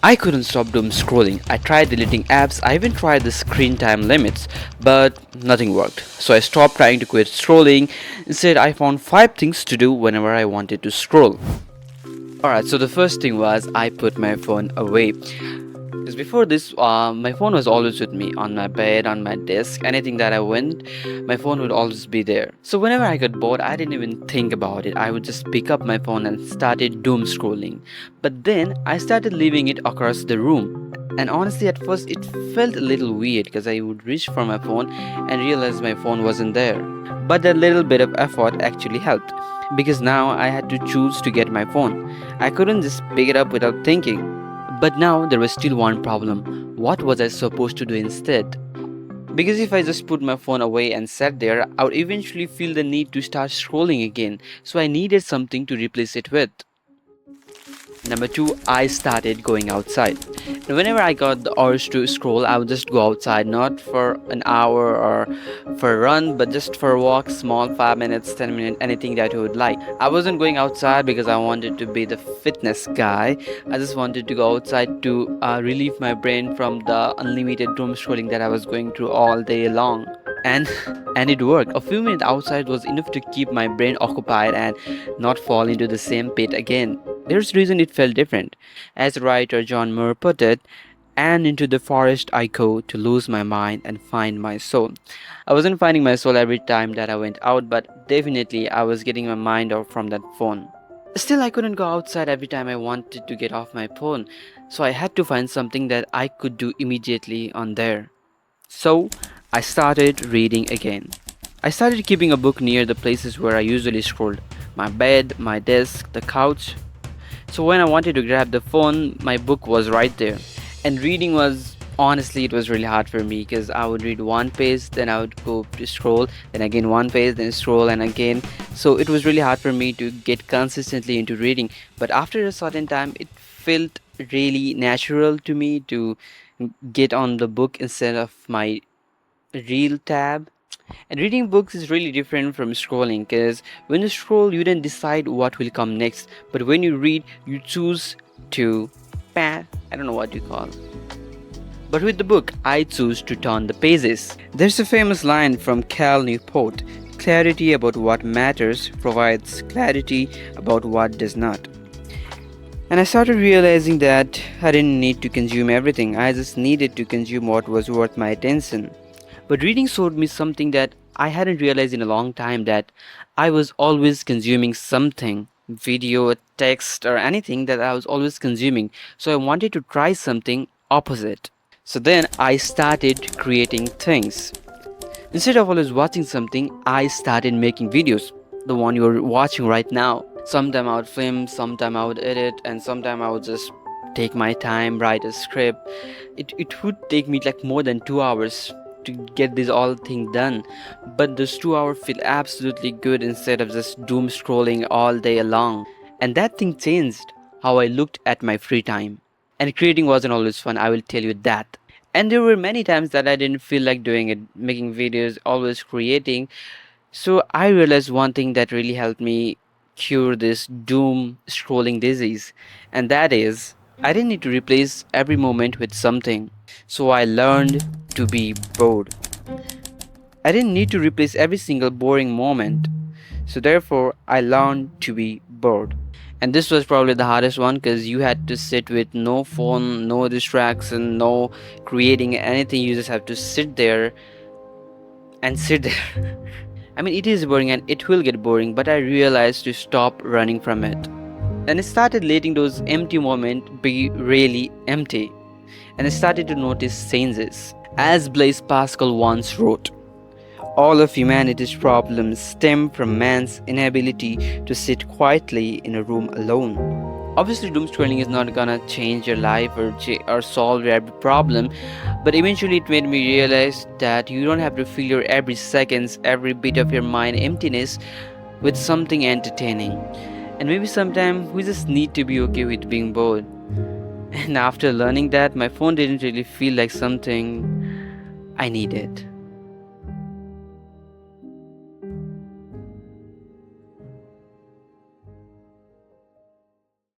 I couldn't stop doom scrolling. I tried deleting apps, I even tried the screen time limits, but nothing worked. So I stopped trying to quit scrolling. Instead, I found 5 things to do whenever I wanted to scroll. Alright, so the first thing was I put my phone away. Because before this, my phone was always with me on my bed, on my desk, anything that I went, my phone would always be there. So whenever I got bored, I didn't even think about it. I would just pick up my phone and started doom scrolling. But then I started leaving it across the room. And honestly, at first it felt a little weird because I would reach for my phone and realize my phone wasn't there. But that little bit of effort actually helped because now I had to choose to get my phone. I couldn't just pick it up without thinking. But now there was still one problem. What was I supposed to do instead? Because if I just put my phone away and sat there, I would eventually feel the need to start scrolling again. So I needed something to replace it with. Number 2, I started going outside. And whenever I got the urge to scroll, I would just go outside, not for an hour or for a run, but just for a walk, small 5 minutes, 10 minutes, anything that you would like. I wasn't going outside because I wanted to be the fitness guy. I just wanted to go outside to relieve my brain from the unlimited doom scrolling that I was going through all day long. And and it worked. A few minutes outside was enough to keep my brain occupied and not fall into the same pit again. There's a reason it felt different. As writer John Moore put it, and into the forest I go to lose my mind and find my soul. I wasn't finding my soul every time that I went out, but definitely I was getting my mind off from that phone. Still, I couldn't go outside every time I wanted to get off my phone, so I had to find something that I could do immediately on there. So, I started reading again. I started keeping a book near the places where I usually scrolled: my bed, my desk, the couch. So when I wanted to grab the phone, my book was right there. And reading was, honestly, it was really hard for me because I would read one page, then I would go to scroll, then again one page, then scroll, and again. So it was really hard for me to get consistently into reading. But after a certain time, it felt really natural to me to get on the book instead of my real tab. And reading books is really different from scrolling because when you scroll, you don't decide what will come next. But when you read, you choose to I don't know what you call. But with the book, I choose to turn the pages. There's a famous line from Cal Newport: clarity about what matters provides clarity about what does not. And I started realizing that I didn't need to consume everything, I just needed to consume what was worth my attention. But reading showed me something that I hadn't realized in a long time, that I was always consuming something: video, text, or anything that I was always consuming. So I wanted to try something opposite. So then I started creating things. Instead of always watching something, I started making videos. The one you're watching right now. Sometime I would film, sometime I would edit, and sometime I would just take my time, write a script. It would take me like more than 2 hours to get this all thing done, but those 2 hours feel absolutely good instead of just doom scrolling all day long. And that thing changed how I looked at my free time. And creating wasn't always fun, I will tell you that. And there were many times that I didn't feel like doing it, making videos, always creating. So I realized one thing that really helped me cure this doom scrolling disease, and that is I didn't need to replace every moment with something. So I learned to be bored. I didn't need to replace every single boring moment. So therefore, I learned to be bored. And this was probably the hardest one because you had to sit with no phone, no distraction, no creating anything. You just have to sit there and sit there. I mean, it is boring and it will get boring, but I realized to stop running from it. And I started letting those empty moments be really empty. And I started to notice changes. As Blaise Pascal once wrote, all of humanity's problems stem from man's inability to sit quietly in a room alone. Obviously, doom scrolling is not gonna change your life or solve your every problem, but eventually it made me realize that you don't have to fill your every seconds, every bit of your mind emptiness with something entertaining. And maybe sometimes we just need to be okay with being bored. And after learning that, my phone didn't really feel like something I needed.